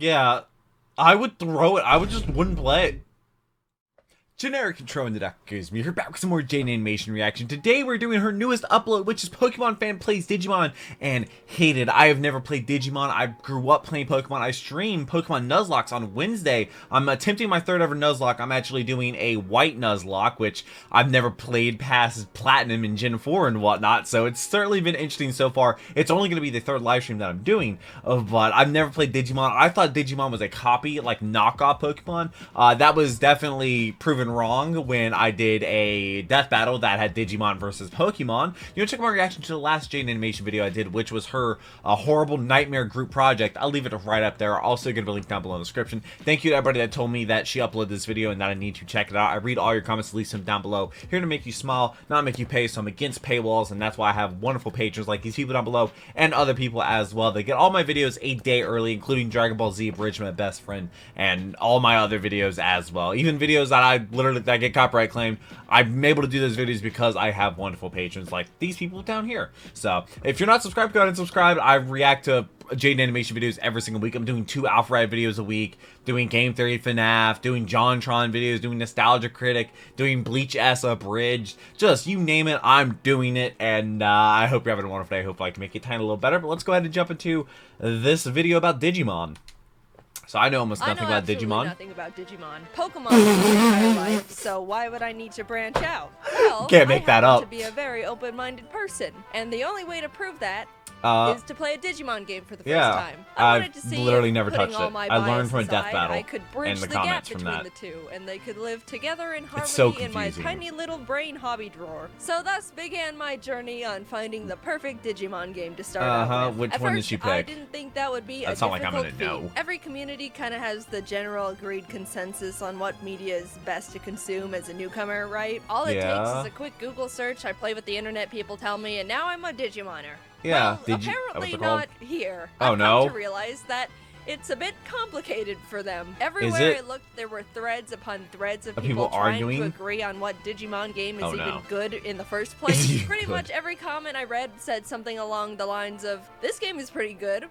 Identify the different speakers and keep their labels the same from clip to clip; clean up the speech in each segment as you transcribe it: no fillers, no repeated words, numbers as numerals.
Speaker 1: Yeah, I would throw it. I would just wouldn't play it. Generic Control in the Duck Goes Me. We're back with some more Jane Animation reaction. Today we're doing her newest upload, which is Pokemon Fan Plays Digimon and Hated. I have never played Digimon. I grew up playing Pokemon. I stream Pokemon Nuzlocke on Wednesday. I'm attempting my third ever Nuzlocke. I'm actually doing a white Nuzlocke, which I've never played past Platinum and Gen 4 and whatnot, so it's certainly been interesting so far. It's only going to be the third live stream that I'm doing, but I've never played Digimon. I thought Digimon was a copy, like knockoff Pokemon. That was definitely proven wrong when I did a death battle that had Digimon versus Pokemon. You know, check my reaction to the last Jane Animation video I did, which was her horrible nightmare group project. I'll leave it right up there. Also going to be linked down below in the description. Thank you to everybody that told me that she uploaded this video and that I need to check it out. I read all your comments, leave them down below. Here to make you smile, not make you pay, so I'm against paywalls, and that's why I have wonderful patrons like these people down below and other people as well. They get all my videos a day early, including Dragon Ball Z, Bridge My Best Friend, and all my other videos as well. Even videos that I literally that get copyright claimed, I'm able to do those videos because I have wonderful patrons like these people down here. So if you're not subscribed, go ahead and subscribe. I react to Jade Animation videos every single week. I'm doing 2 Alpha Ride videos a week, doing Game Theory FNAF, doing JonTron videos, doing Nostalgia Critic, doing Bleach S Abridged. Just, you name it, I'm doing it, and I hope you're having a wonderful day. I hope I can make your time a little better, but let's go ahead and jump into this video about Digimon. So I know almost nothing about Digimon.
Speaker 2: Nothing about Digimon. Pokemon is my entire life, so why would I need to branch out? Well,
Speaker 1: can't make that up.
Speaker 2: to be a very open-minded person, and the only way to prove that is to play a Digimon game for the first time. I wanted to see
Speaker 1: literally never
Speaker 2: putting
Speaker 1: touched
Speaker 2: all
Speaker 1: it.
Speaker 2: my
Speaker 1: I learned from a
Speaker 2: bias
Speaker 1: death
Speaker 2: aside,
Speaker 1: battle
Speaker 2: I could bridge
Speaker 1: and the
Speaker 2: the gap
Speaker 1: comments from
Speaker 2: between
Speaker 1: that.
Speaker 2: the two, and they could live together in harmony
Speaker 1: so
Speaker 2: in my
Speaker 1: confusing.
Speaker 2: tiny little brain hobby drawer. So thus began my journey on finding the perfect Digimon game to start out with.
Speaker 1: Which one did she pick?
Speaker 2: I didn't think that would be
Speaker 1: That's
Speaker 2: a
Speaker 1: not like I'm
Speaker 2: difficult
Speaker 1: gonna
Speaker 2: feat.
Speaker 1: know.
Speaker 2: Every community kind of has the general agreed consensus on what media is best to consume as a newcomer, right? All it takes is a quick Google search. I play with the internet, people tell me, and now I'm a Digimoner.
Speaker 1: Yeah,
Speaker 2: well, apparently not here.
Speaker 1: Oh,
Speaker 2: I've
Speaker 1: no?
Speaker 2: come to realize that it's a bit complicated for them. Everywhere I looked, there were threads upon threads of people trying
Speaker 1: arguing
Speaker 2: to agree on what Digimon game is even
Speaker 1: no.
Speaker 2: good in the first place. Pretty
Speaker 1: good?
Speaker 2: much every comment I read said something along the lines of, "This game is pretty good,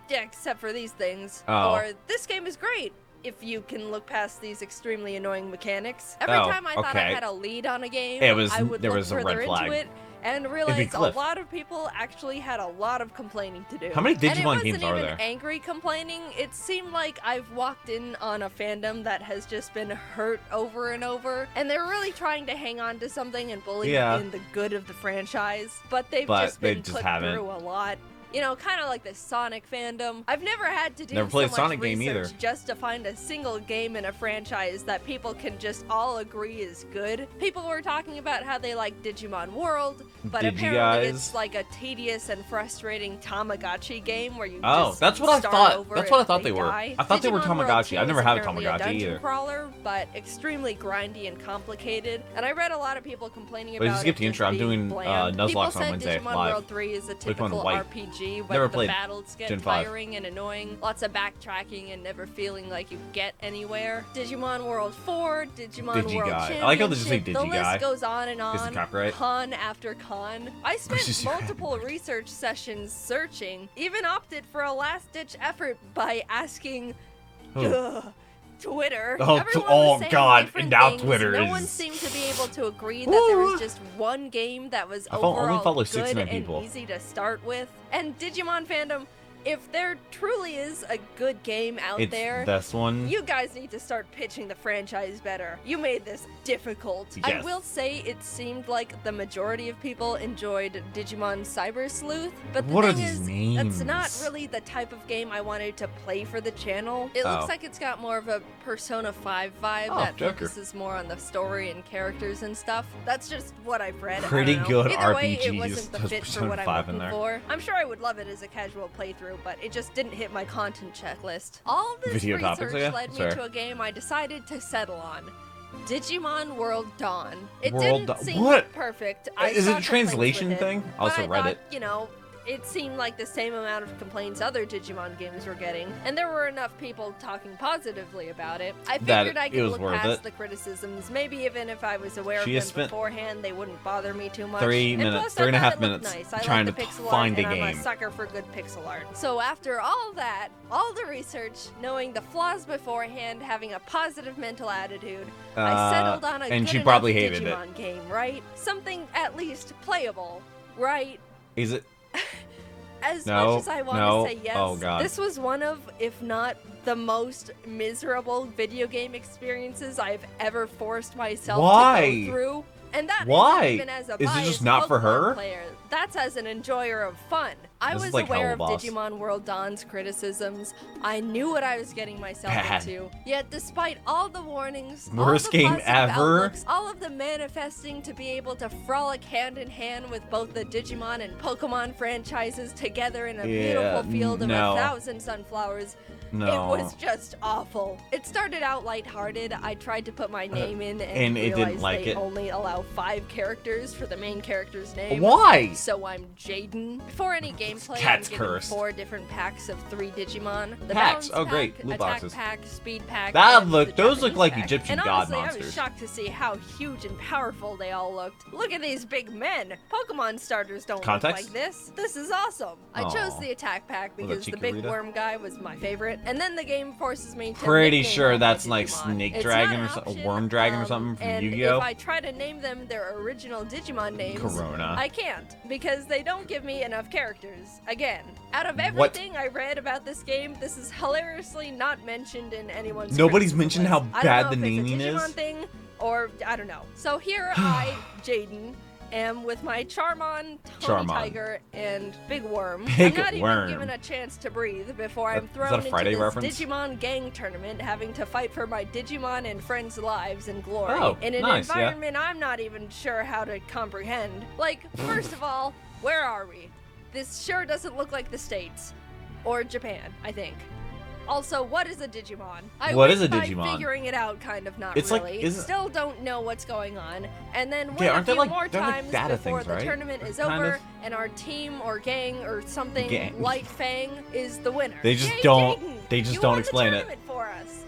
Speaker 2: yeah, except for these things," or "This game is great if you can look past these extremely annoying mechanics." Every time I thought I had a lead on a game, I would look further into it and realize a lot of people actually had a lot of complaining to do.
Speaker 1: How many Digimon
Speaker 2: games
Speaker 1: are there?
Speaker 2: And it wasn't even angry complaining. It seemed like I've walked in on a fandom that has just been hurt over and over, and they're really trying to hang on to something and believe in the good of the franchise, but they've just been put through a lot. You know, kind of like the Sonic fandom. I've never had to do so much
Speaker 1: Sonic game
Speaker 2: research
Speaker 1: either.
Speaker 2: just to find a single game in a franchise that people can just all agree is good. People were talking about how they like Digimon World, but apparently it's like a tedious and frustrating Tamagotchi game where you just
Speaker 1: that's what I
Speaker 2: start
Speaker 1: thought.
Speaker 2: over
Speaker 1: That's what I
Speaker 2: and
Speaker 1: thought they were.
Speaker 2: die.
Speaker 1: I thought they were
Speaker 2: Digimon World
Speaker 1: Tamagotchi.
Speaker 2: 2
Speaker 1: I've never
Speaker 2: is
Speaker 1: had a
Speaker 2: apparently
Speaker 1: Tamagotchi
Speaker 2: dungeon
Speaker 1: either.
Speaker 2: crawler, but extremely grindy and complicated. And I read a lot of people complaining
Speaker 1: Wait,
Speaker 2: about
Speaker 1: just skip the intro. I'm doing
Speaker 2: Nuzlocke
Speaker 1: Nuzlocke on Wednesday
Speaker 2: Digimon
Speaker 1: live.
Speaker 2: World 3 is a typical RPG when
Speaker 1: Never
Speaker 2: the
Speaker 1: played
Speaker 2: battles get
Speaker 1: Gen 5.
Speaker 2: tiring and annoying, lots of backtracking and never feeling like you get anywhere. Digimon World 4, Digimon World Championship,
Speaker 1: I like how they just say
Speaker 2: the
Speaker 1: Digi
Speaker 2: list goes on and on,
Speaker 1: copyright?
Speaker 2: con after con. I spent multiple research sessions searching, even opted for a last-ditch effort by asking Twitter.
Speaker 1: God, and now
Speaker 2: things.
Speaker 1: Twitter
Speaker 2: No
Speaker 1: is...
Speaker 2: one seemed to be able to agree that there was just one game that was overall good and easy to start with. And Digimon fandom, if there truly is a good game out there,
Speaker 1: this one.
Speaker 2: You guys need to start pitching the franchise better. You made this difficult.
Speaker 1: Yes.
Speaker 2: I will say it seemed like the majority of people enjoyed Digimon Cyber Sleuth, but the thing is, that's not really the type of game I wanted to play for the channel. It looks like it's got more of a Persona 5 vibe that focuses more on the story and characters and stuff. That's just what I've read.
Speaker 1: Pretty good
Speaker 2: Either way,
Speaker 1: RPGs.
Speaker 2: it wasn't the fit for what I'm looking for. I'm sure I would love it as a casual playthrough, but it just didn't hit my content checklist. All this research led me to a game I decided to settle on. Digimon World Dawn. It didn't seem perfect.
Speaker 1: Is it a translation thing? I also read it.
Speaker 2: You know, it seemed like the same amount of complaints other Digimon games were getting, and there were enough people talking positively about it. I figured I could look past the criticisms. Maybe even if I was aware of them beforehand, they wouldn't bother me too much.
Speaker 1: 3.5 minutes trying to find a game.
Speaker 2: I'm a sucker for good pixel art. So after all that, all the research, knowing the flaws beforehand, having a positive mental attitude, I settled on a good enough Digimon game, right? Something at least playable, right?
Speaker 1: Is it?
Speaker 2: As much as I want to say yes,
Speaker 1: oh, God.
Speaker 2: This was one of, if not the most miserable video game experiences I've ever forced myself to go through. And that isn't even as a biased
Speaker 1: Is it just not for her?
Speaker 2: Player. That's as an enjoyer of fun. I was aware of Digimon World Dawn's criticisms. I knew what I was getting myself into. Yet despite all the warnings,
Speaker 1: worst game ever,
Speaker 2: outlooks, all of the manifesting to be able to frolic hand in hand with both the Digimon and Pokemon franchises together in a beautiful field of 1,000 sunflowers, it was just awful. It started out lighthearted. I tried to put my name in and
Speaker 1: it
Speaker 2: realized
Speaker 1: didn't like
Speaker 2: they
Speaker 1: it.
Speaker 2: only allow 5 characters for the main character's name.
Speaker 1: Why?
Speaker 2: So I'm Jaden. Before any gameplay, I'm given 4 different packs of 3 Digimon. The
Speaker 1: packs?
Speaker 2: Balance
Speaker 1: Great.
Speaker 2: Pack,
Speaker 1: Loot
Speaker 2: Attack
Speaker 1: boxes.
Speaker 2: Pack, Speed Pack,
Speaker 1: Those look like
Speaker 2: pack.
Speaker 1: Egyptian
Speaker 2: and
Speaker 1: god
Speaker 2: honestly,
Speaker 1: monsters.
Speaker 2: I was shocked to see how huge and powerful they all looked. Look at these big men. Pokemon starters don't look like this. This is awesome. I chose the Attack Pack because the big worm guy was my favorite. And then the game forces me to
Speaker 1: pretty sure that's like
Speaker 2: Digimon.
Speaker 1: Snake Dragon or something, Worm Dragon or something from Yu-Gi-Oh.
Speaker 2: If I try to name them their original Digimon names,
Speaker 1: Corona.
Speaker 2: I can't because they don't give me enough characters. Again, out of everything I read about this game, this is hilariously not mentioned in anyone's.
Speaker 1: Nobody's mentioned how bad the
Speaker 2: naming
Speaker 1: is.
Speaker 2: Thing, or I don't know. So here I, Jaden, am with my Charmon, Tony Tiger, and Big Worm. I'm not even given a chance to breathe before I'm thrown into this Digimon gang tournament, having to fight for my Digimon and friends' lives and glory in an environment I'm not even sure how to comprehend. Like, first of all, where are we? This sure doesn't look like the States. Or Japan, I think. Also, what is a Digimon?
Speaker 1: What is a Digimon?
Speaker 2: Figuring it out, kind of not
Speaker 1: it's
Speaker 2: really.
Speaker 1: Like,
Speaker 2: Still don't know what's going on. And then wait a few more times before the tournament is over, and our team or gang or something, Light Fang, is the winner.
Speaker 1: They just don't. They just don't explain it.
Speaker 2: For us.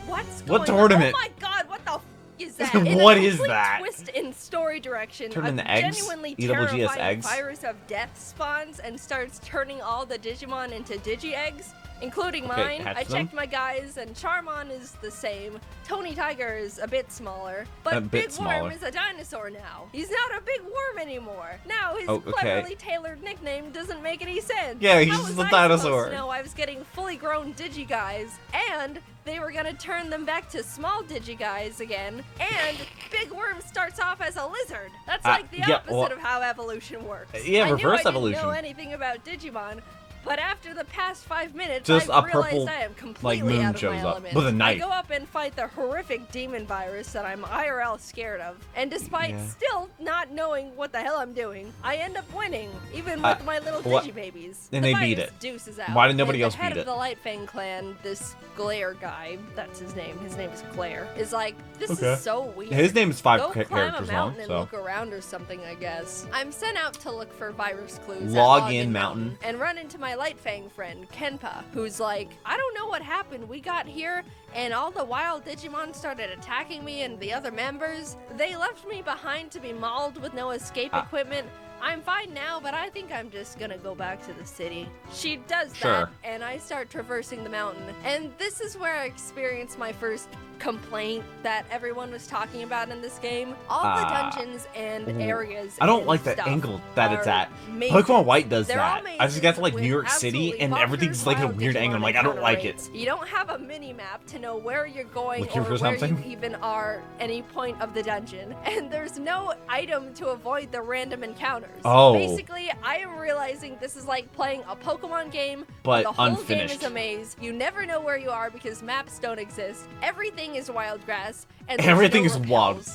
Speaker 2: What's
Speaker 1: going on? What tournament?
Speaker 2: Oh my God! What the? Is that?
Speaker 1: What is that?
Speaker 2: Twist in story direction.
Speaker 1: Turn the eggs?
Speaker 2: Genuinely
Speaker 1: EWGS
Speaker 2: terrifying
Speaker 1: eggs?
Speaker 2: virus of death spawns and starts turning all the Digimon into Digi-Eggs, including mine. I checked my guys, and Charmon is the same. Tony Tiger is a bit smaller, but Big Worm is a dinosaur now. He's not a big worm anymore. Now his cleverly tailored nickname doesn't make any sense.
Speaker 1: Yeah, he's just a dinosaur.
Speaker 2: No, I was getting fully grown Digi guys, and they were gonna turn them back to small Digi guys again, and Big Worm starts off as a lizard. That's like the opposite of how evolution works.
Speaker 1: Yeah, reverse evolution.
Speaker 2: I didn't know anything about Digimon, but after the past 5 minutes,
Speaker 1: just
Speaker 2: I've
Speaker 1: a purple,
Speaker 2: realized I am completely out of my element.
Speaker 1: With a knife.
Speaker 2: I go up and fight the horrific demon virus that I'm IRL scared of, and despite still not knowing what the hell I'm doing, I end up winning, even with my little Digibabies.
Speaker 1: And they beat it.
Speaker 2: Deuces out.
Speaker 1: Why did nobody else
Speaker 2: beat it? The head of the Light Fang clan, this Glare guy, that's his name is Glare, is like, this is so weird.
Speaker 1: His name is 5 characters long,
Speaker 2: Go climb a mountain and look around or something, I guess. I'm sent out to look for virus clues
Speaker 1: Log in mountain
Speaker 2: and run into my Light Fang friend, Kenpa, who's like, I don't know what happened. We got here and all the wild Digimon started attacking me and the other members. They left me behind to be mauled with no escape equipment. I'm fine now, but I think I'm just gonna go back to the city. She does that, and I start traversing the mountain. And this is where I experienced my first complaint that everyone was talking about in this game. All the dungeons and areas.
Speaker 1: I don't like the angle that it's at. Pokemon White does that. I just got to like New York City, and everything's like a weird angle. I'm like, I don't like it.
Speaker 2: You don't have a mini map to know where you're going or where you even are any point of the dungeon, and there's no item to avoid the random encounters. Basically, I am realizing this is like playing a Pokemon game,
Speaker 1: but
Speaker 2: the whole
Speaker 1: unfinished.
Speaker 2: game is a maze. You never know where you are because maps don't exist. Everything is wild grass, and
Speaker 1: everything is wild.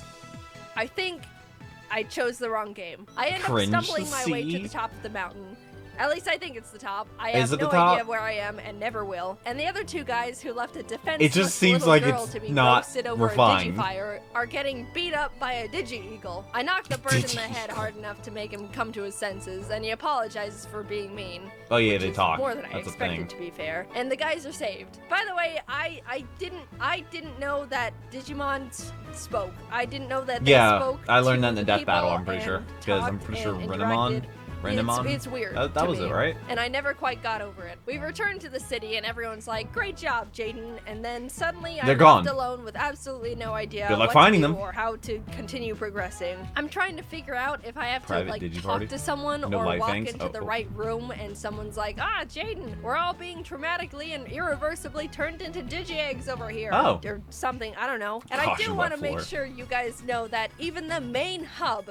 Speaker 2: I think I chose the wrong game. I end up stumbling my way to the top of the mountain. At least I think it's the top. I
Speaker 1: Is
Speaker 2: have
Speaker 1: it
Speaker 2: no
Speaker 1: the top?
Speaker 2: idea where I am and never will. And the other two guys who left a defenseless
Speaker 1: It just seems
Speaker 2: little
Speaker 1: like
Speaker 2: girl
Speaker 1: it's
Speaker 2: to be
Speaker 1: not
Speaker 2: roasted over
Speaker 1: refined.
Speaker 2: a Digifire are getting beat up by a Digi-Eagle. I knocked the bird in the head hard enough to make him come to his senses, and he apologizes for being mean.
Speaker 1: Oh yeah,
Speaker 2: which
Speaker 1: they
Speaker 2: is
Speaker 1: talk.
Speaker 2: more than I
Speaker 1: That's a
Speaker 2: expected,
Speaker 1: thing.
Speaker 2: to be fair. And the guys are saved. By the way, I didn't know that Digimon spoke. I didn't know that they
Speaker 1: Yeah,
Speaker 2: spoke.
Speaker 1: I learned
Speaker 2: to
Speaker 1: that in the death battle,
Speaker 2: people
Speaker 1: I'm pretty sure.
Speaker 2: and
Speaker 1: Because I'm
Speaker 2: talked
Speaker 1: pretty sure
Speaker 2: and
Speaker 1: Renamon.
Speaker 2: interacted.
Speaker 1: Renamon?
Speaker 2: It's weird.
Speaker 1: That
Speaker 2: to
Speaker 1: was
Speaker 2: me.
Speaker 1: it, right?
Speaker 2: And I never quite got over it. We returned to the city and everyone's like, "Great job, Jaden." And then suddenly I'm
Speaker 1: They're
Speaker 2: left
Speaker 1: gone.
Speaker 2: alone with absolutely no idea
Speaker 1: Good luck
Speaker 2: what
Speaker 1: finding
Speaker 2: to do
Speaker 1: them.
Speaker 2: or how to continue progressing. I'm trying to figure out if I have
Speaker 1: Private
Speaker 2: to like
Speaker 1: Digi
Speaker 2: talk
Speaker 1: party?
Speaker 2: to someone
Speaker 1: No
Speaker 2: or
Speaker 1: light
Speaker 2: walk
Speaker 1: fangs?
Speaker 2: into the
Speaker 1: Oh.
Speaker 2: right room and someone's like, "Ah, Jaden, we're all being traumatically and irreversibly turned into Digi-Eggs over here."
Speaker 1: Oh.
Speaker 2: Or something, I don't know. And I
Speaker 1: Caution
Speaker 2: do
Speaker 1: wet
Speaker 2: want to make
Speaker 1: floor.
Speaker 2: sure you guys know that even the main hub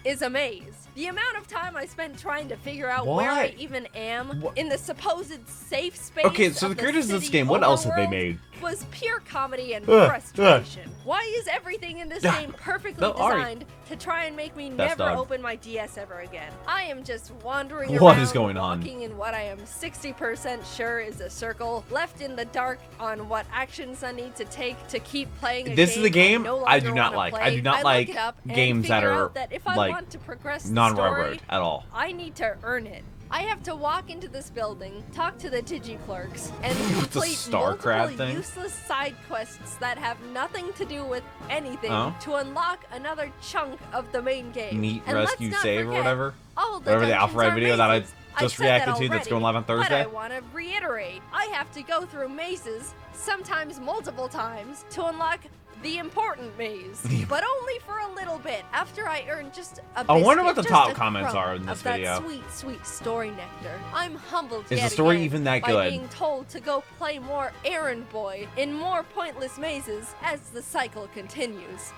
Speaker 2: is a maze. The amount of time I spent trying to figure out where I
Speaker 1: What?
Speaker 2: even am
Speaker 1: What?
Speaker 2: in the supposed safe space.
Speaker 1: Okay, so
Speaker 2: of
Speaker 1: the creators of this
Speaker 2: city
Speaker 1: game, what else have they
Speaker 2: overworld
Speaker 1: made?
Speaker 2: Was pure comedy and
Speaker 1: Ugh,
Speaker 2: frustration. Why is everything in this
Speaker 1: Ugh.
Speaker 2: game perfectly
Speaker 1: No, Ari.
Speaker 2: designed to try and make me
Speaker 1: Best
Speaker 2: never
Speaker 1: dog.
Speaker 2: open my DS ever again? I am just wandering
Speaker 1: What
Speaker 2: around,
Speaker 1: is going on?
Speaker 2: walking in what I am 60% sure is a circle, left in the dark on what actions I need to take to keep playing a
Speaker 1: This is the game
Speaker 2: no
Speaker 1: I do
Speaker 2: longer
Speaker 1: not
Speaker 2: wanna
Speaker 1: like.
Speaker 2: play.
Speaker 1: I do not
Speaker 2: look
Speaker 1: like
Speaker 2: it up and
Speaker 1: games that
Speaker 2: figure
Speaker 1: are,
Speaker 2: out that if I
Speaker 1: like,
Speaker 2: want to progress the
Speaker 1: non-railroad
Speaker 2: story,
Speaker 1: at all.
Speaker 2: I need to earn it. I have to walk into this building, talk to the Digi clerks, and
Speaker 1: the
Speaker 2: complete
Speaker 1: star crab
Speaker 2: multiple
Speaker 1: thing?
Speaker 2: useless side quests that have nothing to do with anything
Speaker 1: Oh.
Speaker 2: to unlock another chunk of the main game.
Speaker 1: Meet,
Speaker 2: And let's
Speaker 1: rescue,
Speaker 2: not
Speaker 1: save, or
Speaker 2: forget,
Speaker 1: whatever.
Speaker 2: all the
Speaker 1: Whatever the
Speaker 2: dungeons
Speaker 1: Alpha Red
Speaker 2: are
Speaker 1: video that I
Speaker 2: mazes.
Speaker 1: just
Speaker 2: said that
Speaker 1: reacted to that's
Speaker 2: already,
Speaker 1: going live on
Speaker 2: But
Speaker 1: Thursday.
Speaker 2: I want to reiterate, I have to go through mazes, sometimes multiple times, to unlock the important maze, but only for a little bit. After I earn just a
Speaker 1: I wonder
Speaker 2: biscuit,
Speaker 1: what the
Speaker 2: just
Speaker 1: top
Speaker 2: a
Speaker 1: comments
Speaker 2: crumb
Speaker 1: are in this
Speaker 2: of that
Speaker 1: video.
Speaker 2: Sweet, sweet story nectar. I'm humbled.
Speaker 1: Is the
Speaker 2: yet
Speaker 1: story
Speaker 2: again
Speaker 1: even that
Speaker 2: by
Speaker 1: good?
Speaker 2: being told to go play more errand boy in more pointless mazes as the cycle continues.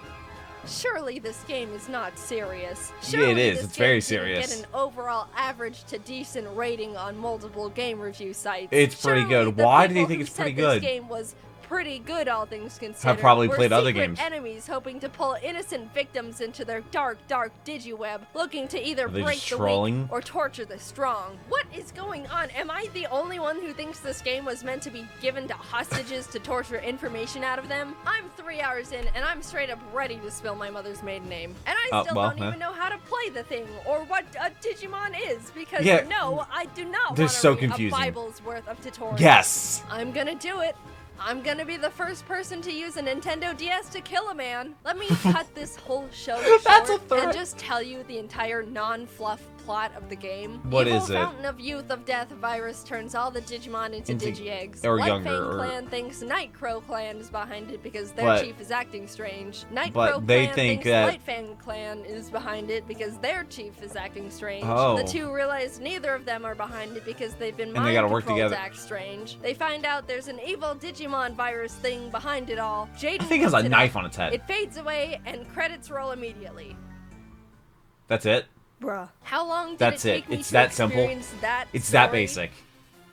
Speaker 2: Surely this game is not serious.
Speaker 1: Yeah, it
Speaker 2: Surely
Speaker 1: is.
Speaker 2: this
Speaker 1: It's very
Speaker 2: game didn't
Speaker 1: serious.
Speaker 2: Get an overall average to decent rating on multiple game review sites.
Speaker 1: It's pretty
Speaker 2: Surely
Speaker 1: good.
Speaker 2: the
Speaker 1: Why do they
Speaker 2: people
Speaker 1: think
Speaker 2: who
Speaker 1: it's pretty
Speaker 2: said
Speaker 1: good?
Speaker 2: This game was pretty good, all things considered.
Speaker 1: probably
Speaker 2: were
Speaker 1: played other
Speaker 2: secret
Speaker 1: games.
Speaker 2: enemies hoping to pull innocent victims into their dark, dark digiweb, looking to either
Speaker 1: Are they
Speaker 2: break
Speaker 1: just
Speaker 2: the
Speaker 1: trolling?
Speaker 2: weak or torture the strong. What is going on? Am I the only one who thinks this game was meant to be given to hostages to torture information out of them? I'm 3 hours in and I'm straight up ready to spill my mother's maiden name. And I still
Speaker 1: well,
Speaker 2: don't even know how to play the thing or what a Digimon is because
Speaker 1: Yeah.
Speaker 2: no, I do not
Speaker 1: They're
Speaker 2: want to
Speaker 1: so
Speaker 2: read
Speaker 1: confusing.
Speaker 2: a Bible's worth of tutorials.
Speaker 1: Yes.
Speaker 2: I'm gonna do it. I'm gonna be the first person to use a Nintendo DS to kill a man. Let me cut this whole show
Speaker 1: That's a
Speaker 2: short
Speaker 1: threat.
Speaker 2: and just tell you the entire non-fluff plot of the game.
Speaker 1: What
Speaker 2: Evil
Speaker 1: is it?
Speaker 2: Fountain of Youth of Death virus turns all the Digimon into Digi-Eggs.
Speaker 1: or
Speaker 2: Light
Speaker 1: younger,
Speaker 2: Fang
Speaker 1: or-
Speaker 2: Clan thinks Night Crow Clan is behind it because their
Speaker 1: But-
Speaker 2: chief is acting strange. Night
Speaker 1: but
Speaker 2: Crow
Speaker 1: they
Speaker 2: Clan
Speaker 1: think
Speaker 2: thinks
Speaker 1: that-
Speaker 2: Light Fang Clan is behind it because their chief is acting strange.
Speaker 1: Oh.
Speaker 2: The two realize neither of them are behind it because they've been
Speaker 1: And they
Speaker 2: mind
Speaker 1: gotta work
Speaker 2: controlled
Speaker 1: together.
Speaker 2: to act strange. They find out there's an evil Digimon virus thing behind it all. Jaden
Speaker 1: I think it has a
Speaker 2: picks it
Speaker 1: knife
Speaker 2: up.
Speaker 1: on its head.
Speaker 2: It fades away and credits roll immediately.
Speaker 1: That's it.
Speaker 2: Bruh. How long did
Speaker 1: That's
Speaker 2: it
Speaker 1: it.
Speaker 2: take me
Speaker 1: It's
Speaker 2: to
Speaker 1: that simple.
Speaker 2: experience that
Speaker 1: It's that
Speaker 2: story?
Speaker 1: basic.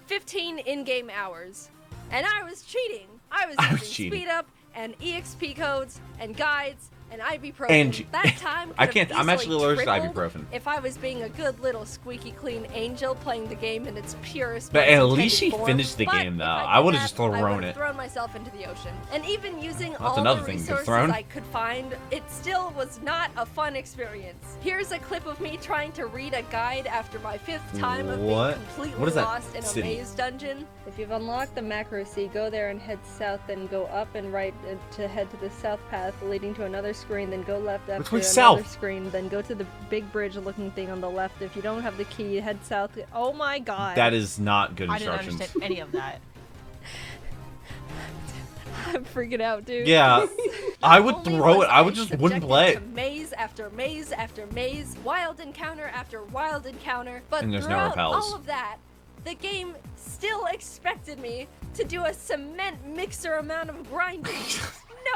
Speaker 2: 15 in-game hours. And I was cheating. I was
Speaker 1: I was
Speaker 2: using
Speaker 1: cheating.
Speaker 2: speed up and EXP codes and guides and ibuprofen.
Speaker 1: And
Speaker 2: that time
Speaker 1: I
Speaker 2: could
Speaker 1: can't-
Speaker 2: have
Speaker 1: I'm actually
Speaker 2: easily
Speaker 1: allergic to
Speaker 2: tripled
Speaker 1: ibuprofen.
Speaker 2: if I was being a good little squeaky clean angel playing the game in its purest.
Speaker 1: But
Speaker 2: most
Speaker 1: at least
Speaker 2: intended
Speaker 1: she
Speaker 2: form.
Speaker 1: finished the
Speaker 2: But
Speaker 1: game,
Speaker 2: if
Speaker 1: though.
Speaker 2: I
Speaker 1: I
Speaker 2: did
Speaker 1: would've
Speaker 2: that,
Speaker 1: just thrown
Speaker 2: I would've
Speaker 1: it.
Speaker 2: thrown myself into the ocean. And even using all
Speaker 1: another
Speaker 2: the
Speaker 1: thing you could
Speaker 2: resources
Speaker 1: thrown.
Speaker 2: I could find, it still was not a fun experience. Here's a clip of me trying to read a guide after my 5th time of
Speaker 1: What?
Speaker 2: being completely
Speaker 1: What is that
Speaker 2: lost in a
Speaker 1: city?
Speaker 2: maze dungeon. If you've unlocked the macro sea, go there and head south, then go up and right to head to the south path leading to another screen, then go left after
Speaker 1: way
Speaker 2: another
Speaker 1: south?
Speaker 2: screen, then go to the big bridge looking thing on the left. If you don't have the key, head south. Oh my god.
Speaker 1: That is not good
Speaker 3: I didn't
Speaker 1: instructions.
Speaker 3: understand any of that.
Speaker 2: I'm freaking out, dude.
Speaker 1: Yeah, I would
Speaker 2: Only
Speaker 1: throw
Speaker 2: was
Speaker 1: it. I would just
Speaker 2: subjected
Speaker 1: wouldn't play
Speaker 2: to
Speaker 1: it.
Speaker 2: maze after maze after maze, wild encounter after wild encounter, but
Speaker 1: And there's no
Speaker 2: throughout
Speaker 1: repels.
Speaker 2: all of that, the game still expected me to do a cement mixer amount of grinding.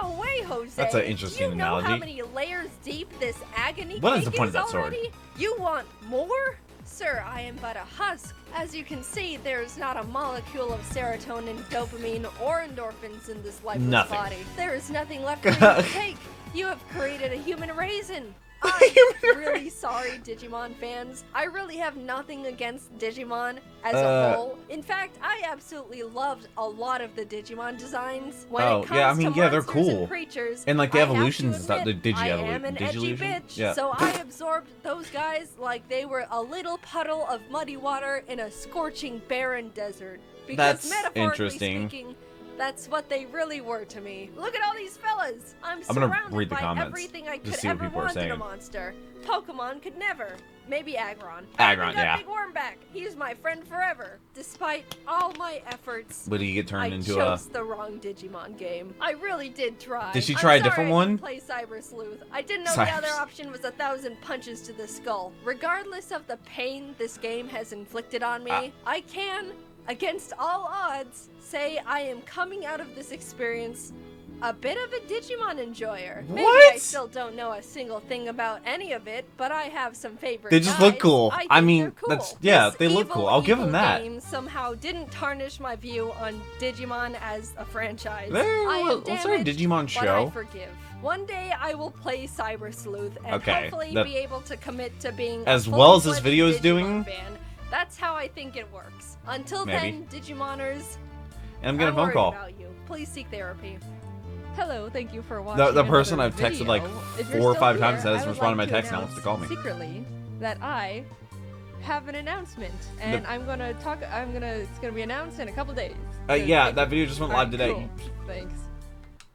Speaker 2: No way, Jose.
Speaker 1: That's an interesting
Speaker 2: You know how
Speaker 1: analogy.
Speaker 2: many layers deep this agony
Speaker 1: What is
Speaker 2: cake
Speaker 1: the point of that sword?
Speaker 2: already? You want more? Sir, I am but a husk. As you can see, there's not a molecule of serotonin, dopamine, or endorphins in this lifeless
Speaker 1: Nothing.
Speaker 2: body. There is nothing left for you to take. You have created a human raisin. I'm really sorry, Digimon fans. I really have nothing against Digimon as a whole. In fact, I absolutely loved a lot of the Digimon designs. When it comes to
Speaker 1: they're cool.
Speaker 2: And creatures,
Speaker 1: and like the evolutions and stuff, the
Speaker 2: I am an edgy bitch,
Speaker 1: yeah.
Speaker 2: so I absorbed those guys like they were a little puddle of muddy water in a scorching, barren desert. Because
Speaker 1: That's
Speaker 2: metaphorically
Speaker 1: interesting.
Speaker 2: speaking, that's what they really were to me. Look at all these fellas. I'm
Speaker 1: gonna
Speaker 2: surrounded
Speaker 1: read the
Speaker 2: by
Speaker 1: comments
Speaker 2: everything I
Speaker 1: to
Speaker 2: could
Speaker 1: see what
Speaker 2: ever
Speaker 1: people are
Speaker 2: want in a
Speaker 1: saying.
Speaker 2: monster. Pokemon could never. Maybe Aggron.
Speaker 1: Aggron,
Speaker 2: I got
Speaker 1: yeah.
Speaker 2: Big Wormback. He's my friend forever. Despite all my efforts,
Speaker 1: Would he get turned
Speaker 2: I
Speaker 1: into
Speaker 2: chose the wrong Digimon game. I really did try.
Speaker 1: Did she
Speaker 2: I'm
Speaker 1: try a
Speaker 2: sorry
Speaker 1: different
Speaker 2: I
Speaker 1: one?
Speaker 2: didn't play Cyber Sleuth. I didn't know the other option was 1,000 punches to the skull. Regardless of the pain this game has inflicted on me, I can, against all odds, say I am coming out of this experience a bit of a Digimon enjoyer.
Speaker 1: What?
Speaker 2: Maybe I still don't know a single thing about any of it, but I have some favorite
Speaker 1: They just look
Speaker 2: guys.
Speaker 1: cool.
Speaker 2: I
Speaker 1: mean,
Speaker 2: they're cool.
Speaker 1: that's yeah,
Speaker 2: This
Speaker 1: they look cool. I'll give them that.
Speaker 2: Game somehow didn't tarnish my view on Digimon as a franchise.
Speaker 1: Let's start a Digimon
Speaker 2: But
Speaker 1: show.
Speaker 2: I forgive. One day I will play Cyber Sleuth and
Speaker 1: Okay,
Speaker 2: hopefully be able to commit to being
Speaker 1: as
Speaker 2: a
Speaker 1: well as this
Speaker 2: full-fledged
Speaker 1: video is
Speaker 2: Digimon
Speaker 1: doing.
Speaker 2: fan. That's how I think it works. Until
Speaker 1: Maybe.
Speaker 2: then, Digimoners,
Speaker 1: And I'm getting a phone
Speaker 2: worried
Speaker 1: call.
Speaker 2: about you. Please seek therapy.
Speaker 3: Hello, thank you for watching.
Speaker 1: The person
Speaker 3: another
Speaker 1: I've texted
Speaker 3: video.
Speaker 1: like
Speaker 3: If you're
Speaker 1: 4 or
Speaker 3: still
Speaker 1: 5 times
Speaker 3: here,
Speaker 1: hasn't
Speaker 3: I would
Speaker 1: responded to my
Speaker 3: like
Speaker 1: text and wants to call me.
Speaker 3: Secretly, that I have an announcement, and it's gonna be announced in a couple days. So
Speaker 1: Yeah, that video just went live
Speaker 3: Alright,
Speaker 1: today.
Speaker 3: cool. Thanks.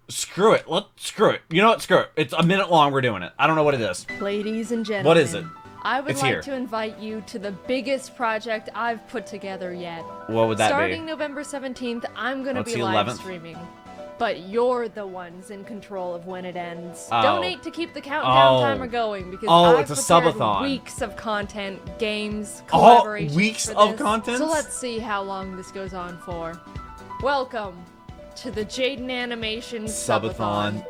Speaker 1: Screw it. Screw it. You know what? Screw it. It's a minute long. We're doing it. I don't know what it is.
Speaker 3: Ladies and gentlemen,
Speaker 1: What is it?
Speaker 3: I would
Speaker 1: It's
Speaker 3: like
Speaker 1: here.
Speaker 3: to invite you to the biggest project I've put together yet.
Speaker 1: What would that
Speaker 3: Starting
Speaker 1: be?
Speaker 3: November 17th, I'm gonna
Speaker 1: That's
Speaker 3: be
Speaker 1: the
Speaker 3: live
Speaker 1: 11th.
Speaker 3: streaming. But you're the ones in control of when it ends.
Speaker 1: Oh.
Speaker 3: Donate to keep the countdown
Speaker 1: Oh.
Speaker 3: timer going because
Speaker 1: Oh,
Speaker 3: I've
Speaker 1: it's a
Speaker 3: prepared
Speaker 1: subathon.
Speaker 3: weeks of content, games,
Speaker 1: Oh,
Speaker 3: collaborations
Speaker 1: weeks
Speaker 3: for
Speaker 1: of
Speaker 3: this.
Speaker 1: content?
Speaker 3: So let's see how long this goes on for. Welcome to the Jaden Animation
Speaker 1: Subathon.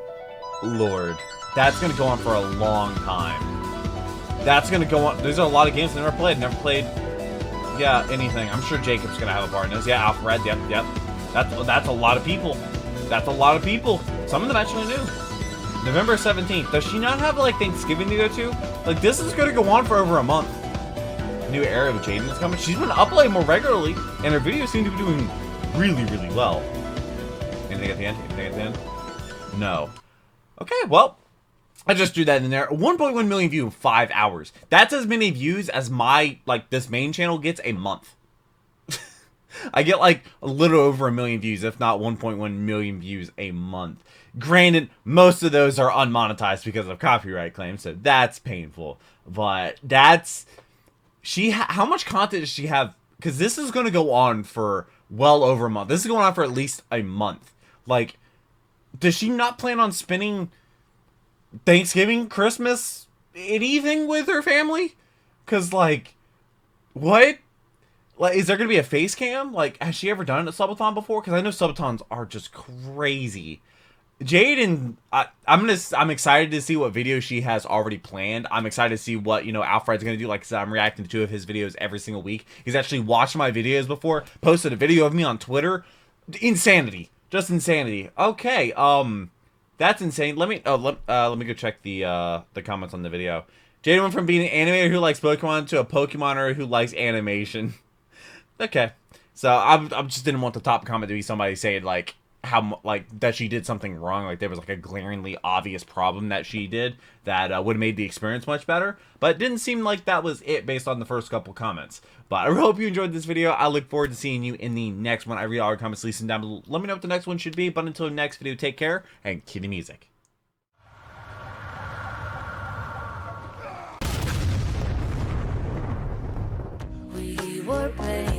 Speaker 1: Lord. That's gonna go on for a long time. That's gonna go on. There's a lot of games I never played. Yeah, anything. I'm sure Jacob's gonna have a part in this. Yeah, Alfred. Yep. That's a lot of people. That's a lot of people. Some of them actually new. November 17th. Does she not have like Thanksgiving to go to? Like this is gonna go on for over a month. New era of Jaden is coming. She's been uploading more regularly, and her videos seem to be doing really, really well. Anything at the end? Anything at the end? No. Okay, well, I just threw that in there. 1.1 million views in 5 hours. That's as many views as this main channel gets a month. I get like a little over 1 million views, if not 1.1 million views a month. Granted, most of those are unmonetized because of copyright claims, so that's painful. But that's... how much content does she have? Because this is going to go on for well over a month. This is going on for at least a month. Like, does she not plan on spending Thanksgiving, Christmas, anything with her family? Because, like, what? Like, is there going to be a face cam? Like, has she ever done a subathon before? Because I know subathons are just crazy. Jaden, I'm excited to see what videos she has already planned. I'm excited to see what, Alfred's going to do. Like I said, I'm reacting to 2 of his videos every single week. He's actually watched my videos before, posted a video of me on Twitter. Insanity. Just insanity. Okay, that's insane. Let me go check the comments on the video. Jaden went from being an animator who likes Pokemon to a Pokemoner who likes animation. Okay. So I just didn't want the top comment to be somebody saying like that she did something wrong, like there was like a glaringly obvious problem that she did that would have made the experience much better, but it didn't seem like that was it based on the first couple comments. But I really hope you enjoyed this video. I look forward to seeing you in the next one. I read all your comments, leave them down below. Let me know what the next one should be, but until the next video, take care and cue the music.
Speaker 4: We were playing